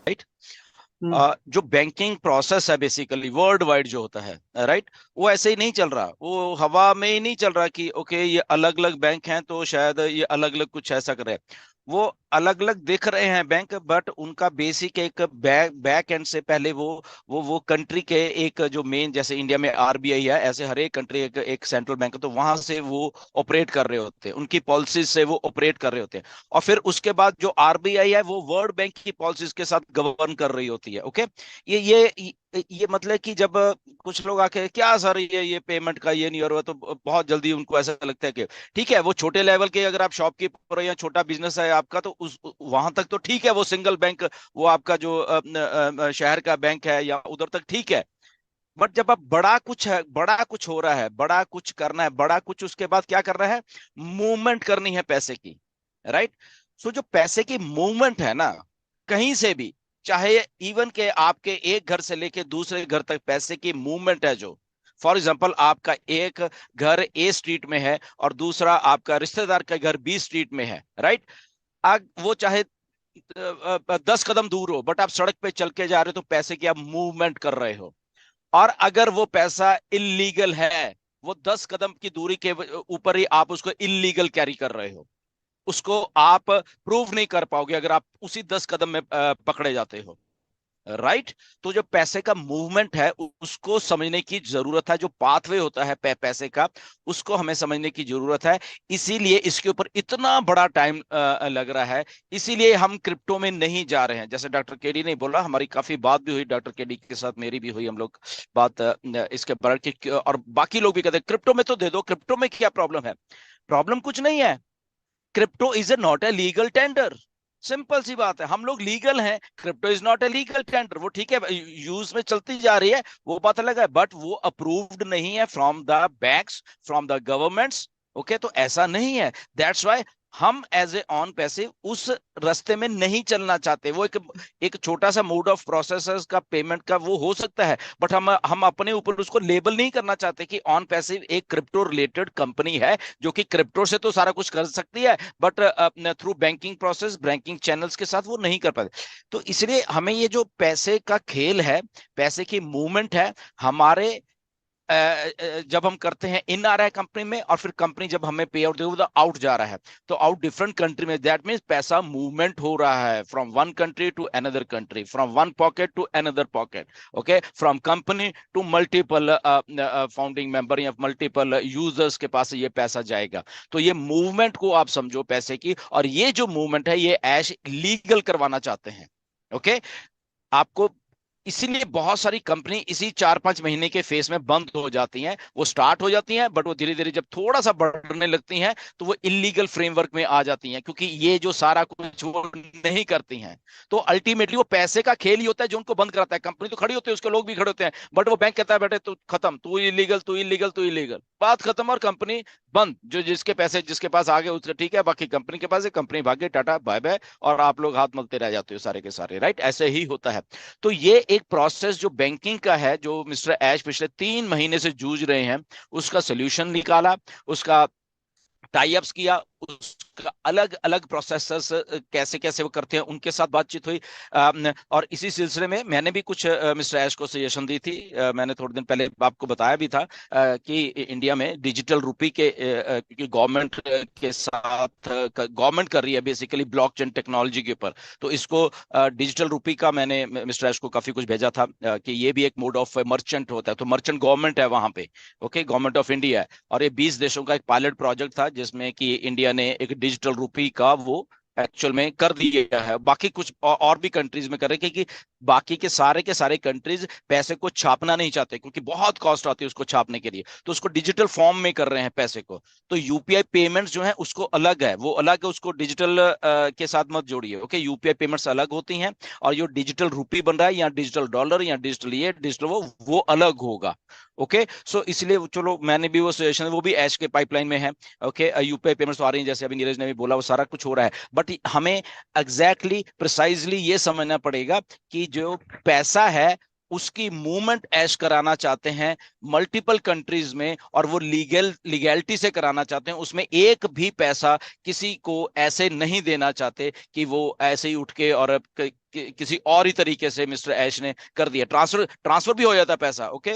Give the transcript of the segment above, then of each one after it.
Right. हम्म। जो banking process है basically world wide जो होता है, राइट, वो ऐसे ही नहीं चल रहा, वो हवा में ही नहीं चल रहा कि ओके ये अलग अलग बैंक हैं तो शायद ये अलग अलग कुछ ऐसा कर रहे हैं। वो अलग अलग दिख रहे हैं बैंक, बट उनका बेसिक एक बैक एंड से पहले वो कंट्री के एक जो मेन, जैसे इंडिया में आरबीआई है, ऐसे हर एक कंट्री एक एक सेंट्रल बैंक है, तो वहां से वो ऑपरेट कर रहे होते हैं, उनकी पॉलिसीज से वो ऑपरेट कर रहे होते हैं। और फिर उसके बाद जो आरबीआई है वो वर्ल्ड बैंक की पॉलिसीज के साथ गवर्न कर रही होती है। ओके। ये मतलब कि जब कुछ लोग आके क्या सर ये पेमेंट का ये नहीं हो रहा, तो बहुत जल्दी उनको ऐसा लगता है कि ठीक है, वो छोटे लेवल के अगर आप शॉपकीपर या छोटा बिजनेस है आपका, तो उस वहां तक तो ठीक है, वो सिंगल बैंक, वो आपका जो शहर का बैंक है या उधर तक ठीक है। बट जब आप बड़ा कुछ है, बड़ा कुछ हो रहा है, बड़ा कुछ करना है, बड़ा कुछ उसके बाद क्या करना है, मूवमेंट करनी है पैसे की, राइट। सो जो पैसे की मूवमेंट है ना, कहीं से भी, चाहे इवन के आपके एक घर से लेके दूसरे घर तक पैसे की मूवमेंट है जो, फॉर एग्जाम्पल आपका एक घर ए स्ट्रीट में है और दूसरा आपका रिश्तेदार का घर बी स्ट्रीट में है, राइट। आग वो चाहे 10 कदम दूर हो, बट आप सड़क पे चल के जा रहे हो, तो पैसे की आप मूवमेंट कर रहे हो। और अगर वो पैसा इलीगल है, वो 10 कदम की दूरी के ऊपर ही आप उसको इलीगल कैरी कर रहे हो, उसको आप प्रूव नहीं कर पाओगे अगर आप उसी 10 कदम में पकड़े जाते हो, राइट। तो जो पैसे का मूवमेंट है उसको समझने की जरूरत है, जो पाथवे होता है पैसे का, उसको हमें समझने की जरूरत है। इसीलिए इसके ऊपर इतना बड़ा टाइम लग रहा है। इसीलिए हम क्रिप्टो में नहीं जा रहे हैं। जैसे डॉक्टर केडी ने बोला, हमारी काफी बात भी हुई डॉक्टर केडी के साथ, मेरी भी हुई, हम लोग बात इसके बारे की, और बाकी लोग भी कहते हैं क्रिप्टो में तो दे दो, क्रिप्टो में क्या प्रॉब्लम है। प्रॉब्लम कुछ नहीं है। Crypto is a not a legal tender. Simple सी बात है, हम लोग लीगल हैं, crypto is not a legal tender. वो ठीक है, यूज में चलती जा रही है, वो बात अलग है, बट वो अप्रूव्ड नहीं है from the banks, from the governments. Okay, तो ऐसा नहीं है। दैट्स वाई हम एज ए ऑन पैसे उस रास्ते में नहीं चलना चाहते। वो एक छोटा सा मोड ऑफ प्रोसेस का पेमेंट का वो हो सकता है, बट हम अपने ऊपर उसको लेबल नहीं करना चाहते कि ऑन पैसे एक क्रिप्टो रिलेटेड कंपनी है, जो कि क्रिप्टो से तो सारा कुछ कर सकती है, but through banking process, banking channels के साथ वो नहीं कर पाते। तो इसलिए हमें ये जो पैसे का खेल है, पैसे की मूवमेंट है, हमारे जब हम करते हैं इन आ रहा है कंपनी में, और फिर कंपनी जब हमें पे आउट देगी तो आउट जा रहा है, तो आउट डिफरेंट कंट्री में, दैट मीन्स पैसा मूवमेंट हो रहा है from one country to another country, from one pocket to another pocket. Okay, from company to multiple founding member या मल्टीपल यूजर्स के पास ये पैसा जाएगा। तो ये मूवमेंट को आप समझो पैसे की, और ये जो मूवमेंट है ये ऐश लीगल करवाना चाहते हैं। ओके। आपको इसीलिए बहुत सारी कंपनी इसी 4-5 महीने के फेस में बंद हो जाती हैं। वो स्टार्ट हो जाती हैं, बट वो धीरे धीरे जब थोड़ा सा बढ़ने लगती हैं, तो वो इलीगल फ्रेमवर्क में आ जाती हैं, क्योंकि ये जो सारा कुछ वो नहीं करती हैं। तो अल्टीमेटली वो पैसे का खेल ही होता है जो उनको बंद कराता है। कंपनी तो खड़ी होती है, उसके लोग भी खड़े होते हैं, बट वो बैंक कहता है बेटे तू खत्म, तू इलीगल, तू इलीगल, तू इलीगल, बात खत्म, और कंपनी बंद। जो जिसके पैसे जिसके पास आ गए उसका ठीक है, बाकी कंपनी के पास है, कंपनी भागे, टाटा बाय बाय, और आप लोग हाथ मलते रह जाते हो सारे के सारे, राइट। ऐसे ही होता है। तो ये एक प्रोसेस जो बैंकिंग का है, जो मिस्टर ऐश पिछले 3 महीने से जूझ रहे हैं, उसका सोल्यूशन निकाला, उसका टाई अप्स किया, उसका अलग अलग प्रोसेसर्स कैसे कैसे वो करते हैं उनके साथ बातचीत हुई। और इसी सिलसिले में मैंने भी कुछ मिस्टर ऐश को सजेशन दी थी। मैंने थोड़े दिन पहले आपको बताया भी था कि इंडिया में डिजिटल रुपी के क्योंकि गवर्नमेंट के साथ गवर्नमेंट कर रही है बेसिकली ब्लॉकचेन टेक्नोलॉजी के ऊपर, तो इसको डिजिटल रुपी का मैंने मिस्टर ऐश को काफी कुछ भेजा था कि ये भी एक मोड ऑफ मर्चेंट होता है, तो मर्चेंट गवर्नमेंट है वहां पे। ओके, गवर्नमेंट ऑफ इंडिया है, और ये 20 देशों का एक पायलट प्रोजेक्ट था जिसमें कि इंडिया ने एक डिजिटल रुपी का वो एक्चुअल में कर दिया है। बाकी कुछ और भी कंट्रीज में कर रहे हैं, क्योंकि बाकी के सारे कंट्रीज पैसे को छापना नहीं चाहते, क्योंकि बहुत कॉस्ट आती है उसको छापने के लिए, तो उसको डिजिटल फॉर्म में कर रहे हैं पैसे को। तो यूपीआई पेमेंट्स जो है उसको अलग है, वो अलग है, उसको डिजिटल के साथ मत जोड़िए। ओके, यूपीआई पेमेंट्स अलग होती हैं, और जो डिजिटल रुपी बन रहा है या डिजिटल डॉलर या डिजिटल ये डिजिटल वो अलग होगा। ओके, सो इसलिए चलो मैंने भी वो सजेशन, वो भी ऐश के पाइपलाइन में है। ओके, यूपीआई पेमेंट्स तो आ रही हैं, जैसे अभी नीरज ने भी बोला, वो सारा कुछ हो रहा है, बट हमें एग्जैक्टली प्रिसाइजली ये समझना पड़ेगा कि जो पैसा है उसकी मूवमेंट ऐश कराना चाहते हैं मल्टीपल कंट्रीज में, और वो लीगैलिटी से कराना चाहते हैं। उसमें एक भी पैसा किसी को ऐसे नहीं देना चाहते कि वो ऐसे ही उठ के और किसी और ही तरीके से मिस्टर ऐश ने कर दिया। ट्रांसफर भी हो जाता है पैसा, ओके,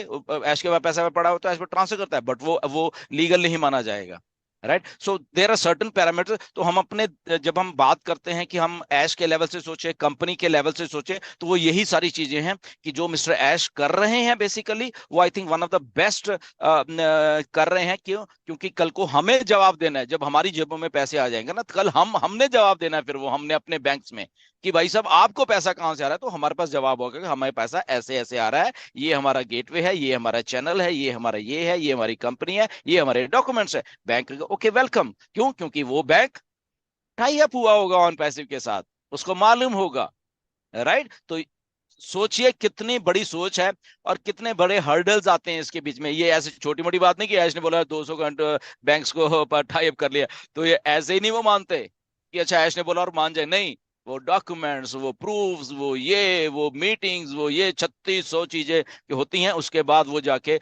ऐश के पास पैसा पड़ा हो तो ऐश पर ट्रांसफर करता है, बट वो लीगल नहीं माना जाएगा। Right, so there are certain parameter. तो हम अपने, जब हम बात करते हैं कि हम ऐश के लेवल से सोचे, कंपनी के लेवल से सोचे, तो वो यही सारी चीजें हैं कि जो मिस्टर ऐश कर रहे हैं बेसिकली, वो I think one of the best कर रहे हैं। क्यों? क्योंकि कल को हमें जवाब देना है, जब हमारी जेबों में पैसे आ जाएंगे ना, तो कल हमने जवाब देना है, फिर वो हमने अपने बैंक्स में कि भाई साहब आपको पैसा कहां से आ रहा है, तो हमारे पास जवाब होगा कि हमें पैसा ऐसे ऐसे आ रहा है, ये हमारा गेटवे है, ये हमारा चैनल है, ये हमारा ये है, ये हमारी कंपनी है, ये हमारे डॉक्यूमेंट्स है। Bank okay welcome. क्यों? क्योंकि वो बैंक टाई अप हुआ होगा ऑन पैसिव के साथ, उसको मालूम होगा। राइट, तो सोचिए कितनी बड़ी सोच है और कितने बड़े हर्डल्स आते हैं इसके बीच में। ये ऐसे छोटी मोटी बात नहीं कि ऐश ने बोला 200 घंटे बैंक्स को टाई अप कर लिया, तो ये ऐसे ही नहीं वो मानते कि अच्छा ऐश ने बोला और मान जाए। नहीं, वो डॉक्यूमेंट्स, वो प्रूफ्स, वो मीटिंग्स, वो ये 3600 चीजें होती हैं, उसके बाद वो जाके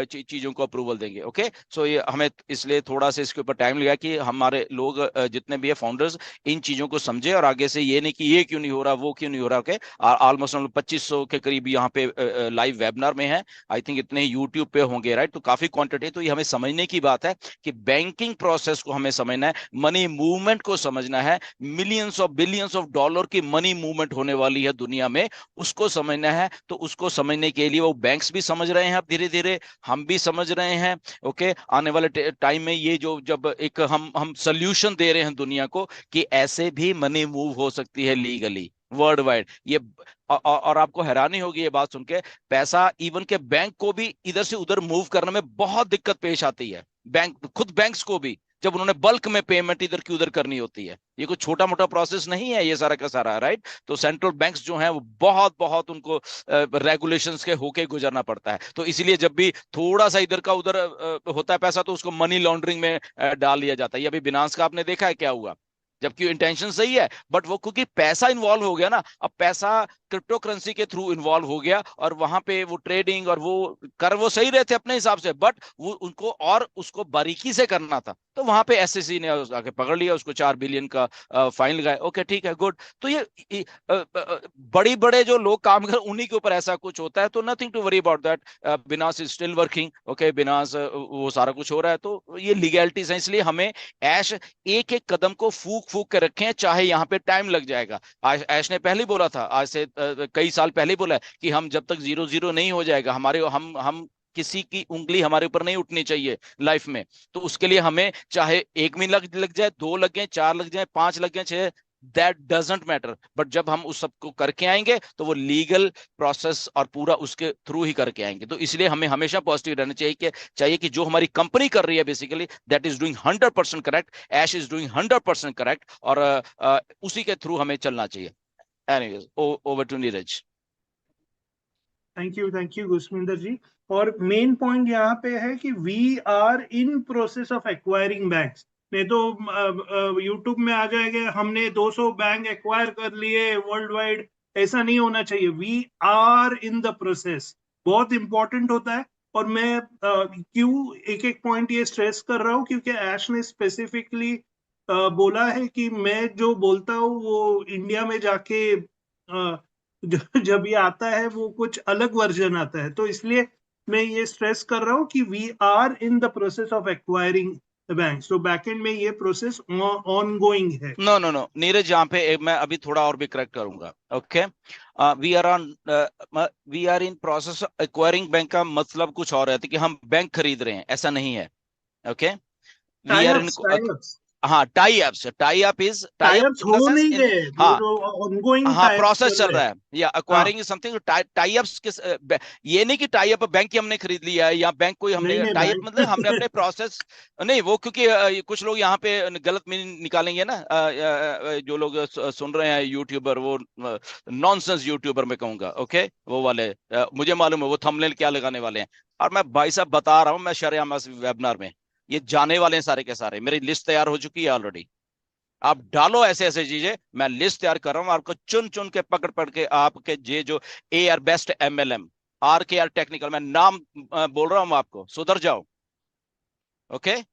चीजों को अप्रूवल देंगे। ओके, सो ये हमें इसलिए थोड़ा सा इसके ऊपर टाइम लगा कि हमारे लोग जितने भी है फाउंडर्स इन चीजों को समझे, और आगे से ये नहीं कि ये क्यों नहीं हो रहा, वो क्यों नहीं हो रहा। ओके, ऑलमोस्ट हम 2500 के करीब यहाँ पे लाइव वेबिनार में है, आई थिंक इतने यूट्यूब पे होंगे। राइट, तो काफी क्वांटिटी। तो ये हमें समझने की बात है कि बैंकिंग प्रोसेस को हमें समझना है, मनी मूवमेंट को समझना है, millions of billions of dollar की मनी मूवमेंट होने वाली है दुनिया में, उसको समझना है। तो उसको समझने के लिए वो बैंक्स भी समझ रहे हैं अब धीरे धीरे, हम भी समझ रहे हैं। ओके, आने वाले टाइम में ये जो जब एक हम सोल्यूशन दे रहे हैं दुनिया को कि ऐसे भी मनी मूव हो सकती है लीगली वर्ल्ड वाइड। ये और आपको हैरानी होगी ये बात सुन के, पैसा इवन के बैंक को भी इधर से उधर मूव करने में बहुत दिक्कत पेश आती है। बैंक खुद बैंक्स को भी, जब उन्होंने बल्क में पेमेंट इधर की उधर करनी होती है, ये कोई छोटा मोटा प्रोसेस नहीं है ये सारा का सारा। राइट, तो सेंट्रल बैंक्स जो हैं वो बहुत बहुत उनको रेगुलेशंस के होके गुजरना पड़ता है। तो इसीलिए जब भी थोड़ा सा इधर का उधर होता है पैसा, तो उसको मनी लॉन्ड्रिंग में डाल दिया जाता है। ये अभी बिनांस का आपने देखा है क्या हुआ, जबकि इंटेंशन सही है, बट वो क्योंकि पैसा इन्वॉल्व हो गया ना, अब पैसा क्रिप्टो करेंसी के थ्रू इन्वॉल्व हो गया, और वहां पे वो ट्रेडिंग और वो कर वो सही रहे थे अपने हिसाब से, बट वो उनको और उसको बारीकी से करना था, तो वहां पे एसएससी ने आके पकड़ लिया उसको, 4 बिलियन का फाइन लगाया। ओके ठीक है, गुड। तो ये बड़ी बड़े जो लोग काम कर उन्हीं के ऊपर ऐसा कुछ होता है, तो nothing to worry about that. Binance is still working. Okay, Binance वो सारा कुछ हो रहा है, तो ये लीगैलिटीज है। इसलिए हमें ऐश एक एक कदम को फूक फूक के रखें, चाहे यहाँ पे टाइम लग जाएगा। आज ऐश ने पहले ही बोला था, आज से कई साल पहले ही बोला है कि हम जब तक 0-0 नहीं हो जाएगा, हमारे हम किसी की उंगली हमारे ऊपर नहीं उठनी चाहिए लाइफ में। तो उसके लिए हमें चाहे 1 महीना लग जाए, 2 लग जाए, 4 लग जाए, 5 लग जाए, 6, दैट डजेंट मैटर। बट जब हम उस सबको करके आएंगे तो वो लीगल प्रोसेस और पूरा उसके थ्रू ही करके आएंगे। तो इसलिए हमें हमेशा पॉजिटिव रहना चाहिए कि जो हमारी कंपनी कर रही है basically that is doing 100% correct, Ash is doing 100% correct, और उसी के थ्रू हमें चलना चाहिए। Anyways, over to Neeraj. Thank you Gursminder ji. और मेन पॉइंट यहाँ पे है कि we are in process of acquiring banks. नहीं तो यूट्यूब में आ जाएगा हमने 200 बैंक एक्वायर कर लिए वर्ल्ड वाइड, ऐसा नहीं होना चाहिए। We are in the process, बहुत इंपॉर्टेंट होता है। और मैं क्यों एक एक पॉइंट ये स्ट्रेस कर रहा हूँ, क्योंकि ऐश ने स्पेसिफिकली बोला है कि मैं जो बोलता हूँ वो इंडिया में जाके जब ये आता है वो कुछ अलग वर्जन आता है। तो इसलिए मैं ये स्ट्रेस कर रहा हूँ कि we are in the process of acquiring the bank. तो बैकएंड में ये प्रोसेस ऑन गोइंग है। नो नो नो नीरज, यहाँ पे मैं अभी थोड़ा और भी करेक्ट करूंगा। Okay, we are in process acquiring bank का मतलब कुछ और है कि हम बैंक खरीद रहे हैं, ऐसा नहीं है। Okay, we tie are in, ups, tie ups, हाँ, tie ups, tie up is tie tie up ups in the whole sense नहीं इन, गए, वो हाँ जो ऑनगोइंग हाँ, टाई अप्स प्रोसेस चल चल रहे रहा हैं। है, या हाँ, अक्वायरिंग समथिंग। टाई अप्स किस ये नहीं कि टाई अप बैंक ही हमने खरीद लिया है, या बैंक कोई नहीं हमने नहीं टाई अप मतलब हमने अपने बैंक प्रोसेस। नहीं, वो क्योंकि कुछ लोग यहाँ पे गलत मीनिंग निकालेंगे ना, जो लोग सुन रहे हैं यूट्यूबर, वो नॉनसेंस यूट्यूबर मैं कहूंगा। ओके, वो वाले मुझे मालूम है वो थंबनेल क्या लगाने वाले हैं। और मैं भाई साहब बता रहा हूँ, मैं शरेआम वेबिनार में ये जाने वाले हैं सारे के सारे, मेरी लिस्ट तैयार हो चुकी है ऑलरेडी। आप डालो ऐसे ऐसे चीजें, मैं लिस्ट तैयार कर रहा हूँ, आपको चुन चुन के पकड़ पकड़ के आपके जे जो A R best MLM, R K R technical, मैं नाम बोल रहा हूँ आपको, सुधर जाओ। Okay,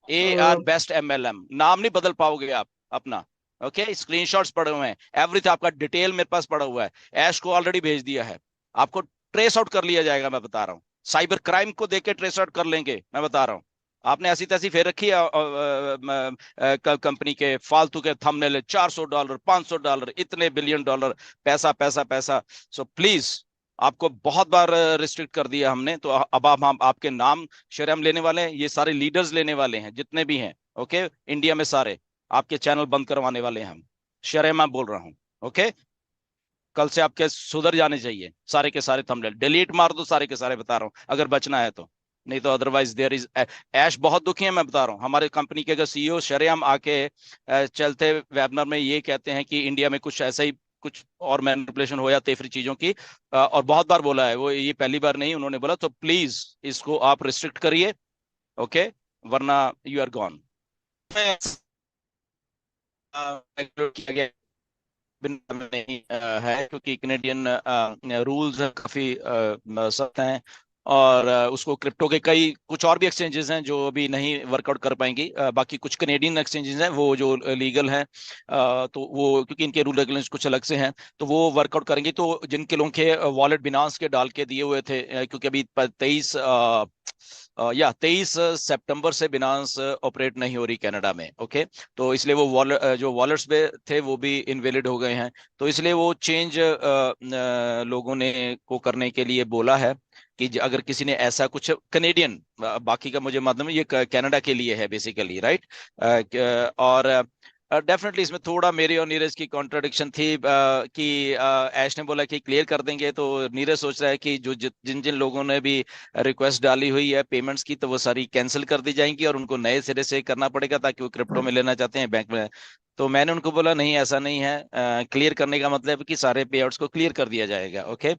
A R best MLM, नाम नहीं बदल पाओगे आप अपना। ओके, स्क्रीनशॉट्स पड़े हुए हैं, एवरीथिंग आपका डिटेल मेरे पास पड़ा हुआ है, ऐश को ऑलरेडी भेज दिया है, आपको ट्रेस आउट कर लिया जाएगा, मैं बता रहा हूँ। साइबर क्राइम को देख के ट्रेस आउट कर लेंगे, मैं बता रहा हूँ। आपने ऐसी तैसी फेर रखी है कंपनी के फालतू के थंबनेल, $400, $500, इतने बिलियन डॉलर, पैसा पैसा पैसा। सो प्लीज, आपको बहुत बार रिस्ट्रिक्ट कर दिया हमने, तो अब हम आपके नाम शर्म लेने वाले हैं, ये सारे लीडर्स लेने वाले हैं जितने भी हैं। ओके, इंडिया में सारे आपके चैनल बंद करवाने वाले हैं हम, शर्म बोल रहा हूँ। ओके, कल से आपके सुधर जाने चाहिए सारे के सारे थंबनेल, डिलीट मार दो सारे के सारे, बता रहा हूँ, अगर बचना है तो। नहीं तो अदरवाइज देयर इज, ऐश बहुत दुखी है, मैं बता रहा हूँ। हमारे कंपनी के अगर सीईओ शरेआम आके चलते वेबिनार में ये कहते हैं कि इंडिया में कुछ ऐसा ही कुछ और मैनिपुलेशन हो या तेफरी चीजों की, और बहुत बार बोला है वो, ये पहली बार नहीं उन्होंने बोला, तो प्लीज इसको आप रिस्ट्रिक्ट करिए। ओके, वरना यू आर गॉन। किया गया नहीं है, क्योंकि कनेडियन रूल्स काफी सख्त हैं, और उसको क्रिप्टो के कई कुछ और भी एक्सचेंजेस हैं जो अभी नहीं वर्कआउट कर पाएंगी, बाकी कुछ कनेडियन एक्सचेंजेस हैं वो जो लीगल हैं, तो वो क्योंकि इनके रूल रेगुलेशंस कुछ अलग से हैं, तो वो वर्कआउट करेंगी। तो जिनके लोगों के वॉलेट बिनांस के डाल के दिए हुए थे, क्योंकि अभी 23 सितंबर से बिनांस ऑपरेट नहीं हो रही कनाडा में। ओके, तो इसलिए वो वॉलेट जो वॉलेट्स पे थे वो भी इनवैलिड हो गए हैं, तो इसलिए वो चेंज लोगों ने को करने के लिए बोला है कि अगर किसी ने ऐसा कुछ कनेडियन, बाकी का मुझे मतलब ये कनाडा के लिए है बेसिकली, राइट। और डेफिनेटली इसमें थोड़ा मेरी और नीरज की कॉन्ट्रडिक्शन थी, कि ऐश ने बोला कि क्लियर कर देंगे, तो नीरज सोच रहा है कि जो जिन जिन लोगों ने भी रिक्वेस्ट डाली हुई है पेमेंट्स की, तो वो सारी कैंसिल कर दी जाएंगी और उनको नए सिरे से करना पड़ेगा, ताकि वो क्रिप्टो में लेना चाहते हैं बैंक में। तो मैंने उनको बोला नहीं, ऐसा नहीं है, क्लियर करने का मतलब है कि सारे पे आउट्स को क्लियर कर दिया जाएगा। ओके,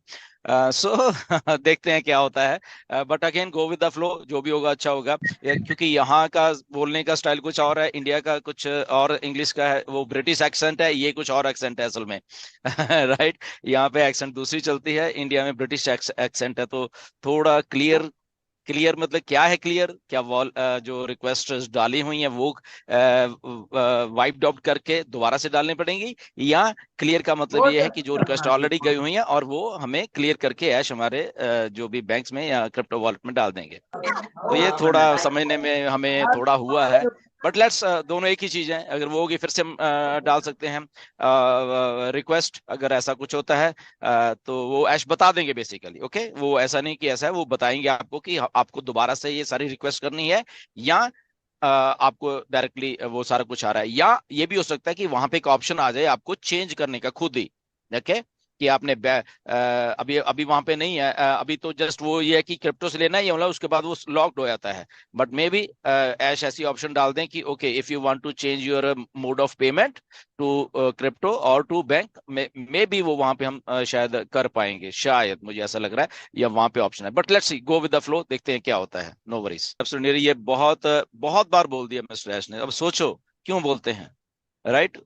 सो देखते हैं क्या होता है, but again go with the flow, जो भी होगा अच्छा होगा। क्योंकि यहाँ का बोलने का स्टाइल कुछ और है, इंडिया का कुछ और, इंग्लिश का है, वो ब्रिटिश एक्सेंट है, ये कुछ और एक्सेंट है असल में। राइट, यहाँ पे एक्सेंट दूसरी चलती है, इंडिया में ब्रिटिश एक्सेंट है, तो थोड़ा क्लियर, क्लियर मतलब क्या है क्लियर, क्या वॉल जो रिक्वेस्ट डाली हुई है वो वाइप आउट करके दोबारा से डालनी पड़ेंगी, या क्लियर का मतलब ये है कि जो रिक्वेस्ट ऑलरेडी गई हुई है और वो हमें क्लियर करके ऐश हमारे जो भी बैंक्स में या क्रिप्टो वॉलेट में डाल देंगे। तो ये थोड़ा समझने में हमें थोड़ा हुआ है, बट लेट्स, दोनों एक ही चीज है, अगर वो होगी फिर से हम डाल सकते हैं रिक्वेस्ट, अगर ऐसा कुछ होता है तो वो ऐश बता देंगे बेसिकली। ओके, वो ऐसा नहीं कि ऐसा है, वो बताएंगे आपको कि आपको दोबारा से ये सारी रिक्वेस्ट करनी है, या आपको डायरेक्टली वो सारा कुछ आ रहा है, या ये भी हो सकता है कि वहां पे एक ऑप्शन आ जाए आपको चेंज करने का खुद ही। ओके, कि आपने अभी अभी वहां पे नहीं है, अभी तो जस्ट वो ये है कि क्रिप्टो से लेना ही है, मतलब उसके बाद वो लॉक्ड हो जाता है। बट मे बी ऐश ऐसी ऑप्शन डाल दें कि okay, if you want to change your mode of payment to crypto or to bank, maybe वो वहां पे हम शायद कर पाएंगे, शायद मुझे ऐसा लग रहा है, या वहां पे ऑप्शन है, but let's see, go with the flow, देखते हैं क्या होता है। नो वरीज, ये बहुत बहुत बार बोल दिया मिस्टर ऐश ने, अब सोचो क्यों बोलते हैं, राइट।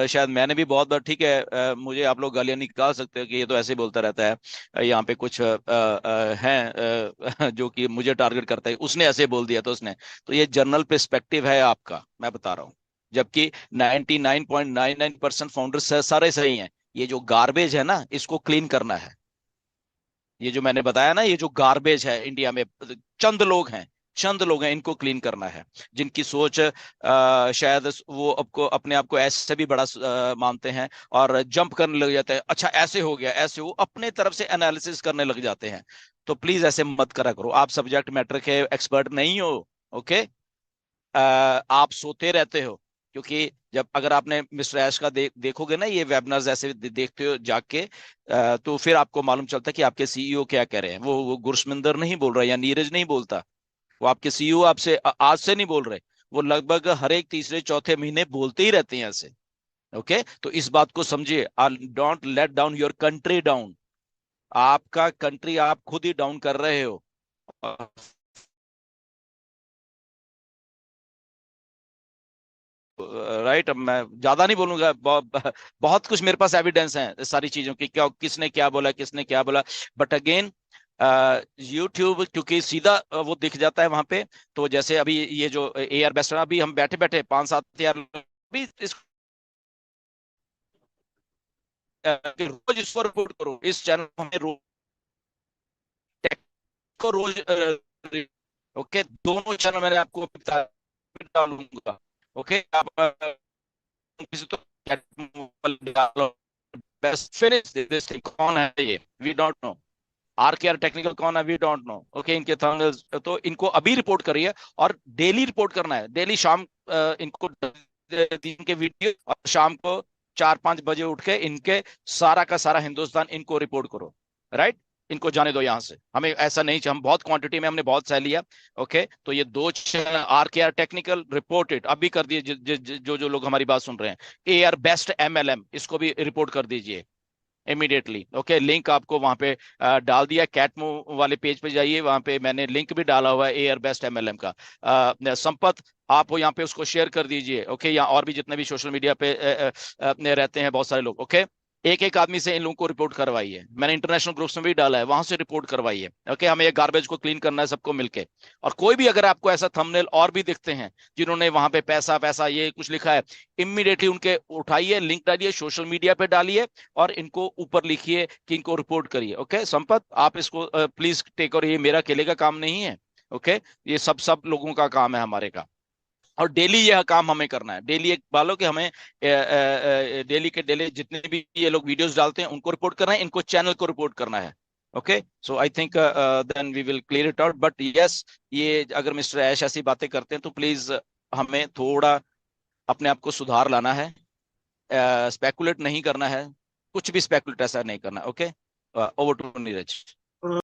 शायद मैंने भी बहुत बार, ठीक है, मुझे आप लोग गालियां निकाल सकते हो कि ये तो ऐसे ही बोलता रहता है, यहाँ पे कुछ हैं जो कि मुझे टारगेट करता है, उसने ऐसे बोल दिया तो उसने, तो ये जनरल पर्सपेक्टिव है आपका, मैं बता रहा हूँ। जबकि 99.99% फाउंडर्स सारे सही हैं, ये जो गार्बेज है ना इसको क्लीन करना है। ये जो मैंने बताया ना, ये जो गार्बेज है इंडिया में, चंद लोग हैं, चंद लोग हैं, इनको क्लीन करना है, जिनकी सोच शायद वो आपको अपने आप को ऐसे भी बड़ा मानते हैं, और जंप करने लग जाते हैं, अच्छा ऐसे हो गया, ऐसे, वो अपने तरफ से एनालिसिस करने लग जाते हैं। तो प्लीज ऐसे मत करा करो, आप सब्जेक्ट मैटर के एक्सपर्ट नहीं हो। ओके, आप सोते रहते हो, क्योंकि जब अगर आपने मिस्टर ऐश का देखोगे ना ये वेबिनार्स ऐसे देखते हो जाग के, तो फिर आपको मालूम चलता है कि आपके सीईओ क्या कह रहे हैं, वो गुरसमिंदर नहीं बोल रहा या नीरज नहीं बोलता, वो आपके सीईओ आपसे आज से नहीं बोल रहे, वो लगभग हर एक तीसरे चौथे महीने बोलते ही रहते हैं ऐसे। ओके, तो इस बात को समझिए, don't let down your country down, आपका कंट्री आप खुद ही डाउन कर रहे हो। राइट। अब मैं ज्यादा नहीं बोलूंगा, बहुत कुछ मेरे पास एविडेंस है सारी चीजों की, क्या किसने क्या बोला, किसने क्या बोला। बट अगेन यूट्यूब क्योंकि सीधा वो दिख जाता है वहां पे। तो जैसे अभी ये जो ए आर बेस्ट, अभी हम बैठे बैठे 5-7 यार भी इस कि रोज इसको रिपोर्ट करो, इस चैनल को हमें रोज को रोज ओके, दोनों चैनल मैंने आपको डालूंगा। ओके, आप किसी तो डालो, बस फिनिश दिस थिंग, कौन है ये, we don't know. Are K R technical कौन है, वी डोंट नो। ओके, इनके थंबनेल्स तो इनको अभी रिपोर्ट करिए, और डेली रिपोर्ट करना है, डेली शाम इनको दिन के वीडियो, और शाम को 4-5 बजे उठ के इनके सारा का सारा हिंदुस्तान इनको रिपोर्ट करो। राइट, इनको जाने दो यहाँ से, हमें ऐसा नहीं चाहिए, हम बहुत क्वांटिटी में हमने बहुत सह लिया। ओके, तो ये दो are K R technical reported अभी कर दिए, जो जो लोग हमारी बात सुन रहे हैं। ए आर बेस्ट एमएलएम, इसको भी रिपोर्ट कर दीजिए इमीडिएटली। ओके, लिंक आपको वहां पे डाल दिया, कैटमो वाले पेज पे जाइए, वहां पे मैंने लिंक भी डाला हुआ है एयर बेस्ट एमएलएम का। संपत, आप यहाँ पे उसको शेयर कर दीजिए। ओके, यहाँ और भी जितने भी सोशल मीडिया पे अपने रहते हैं बहुत सारे लोग। ओके, एक एक आदमी से इन लोगों को रिपोर्ट करवाइए, मैंने इंटरनेशनल ग्रुप्स में भी डाला है, वहां से रिपोर्ट करवाइए। ओके, हमें ये गार्बेज को क्लीन करना है सबको मिलके। और कोई भी अगर आपको ऐसा थंबनेल और भी दिखते हैं जिन्होंने वहां पे पैसा पैसा ये कुछ लिखा है, इमीडिएटली उनके उठाइए, लिंक डालिए, सोशल मीडिया पे डालिए, और इनको ऊपर लिखिए कि इनको रिपोर्ट करिए। ओके संपत, आप इसको प्लीज टेक, और ये मेरा अकेले का काम नहीं है। ओके, ये सब सब लोगों का काम है हमारे का। और डेली यह काम हमें करना है, डेली एक बालों के हमें डेली के डेली जितने भी ये लोग वीडियोस डालते हैं उनको रिपोर्ट करना है, इनको चैनल को रिपोर्ट करना है। Okay, so I think then we will clear it out. But yes, ये अगर मिस्टर ऐश ऐसी बातें करते हैं तो प्लीज हमें थोड़ा अपने आप को सुधार लाना है, स्पेकुलेट नहीं करना है, कुछ भी स्पेकुलेट ऐसा नहीं करना। Okay, over to Neeraj.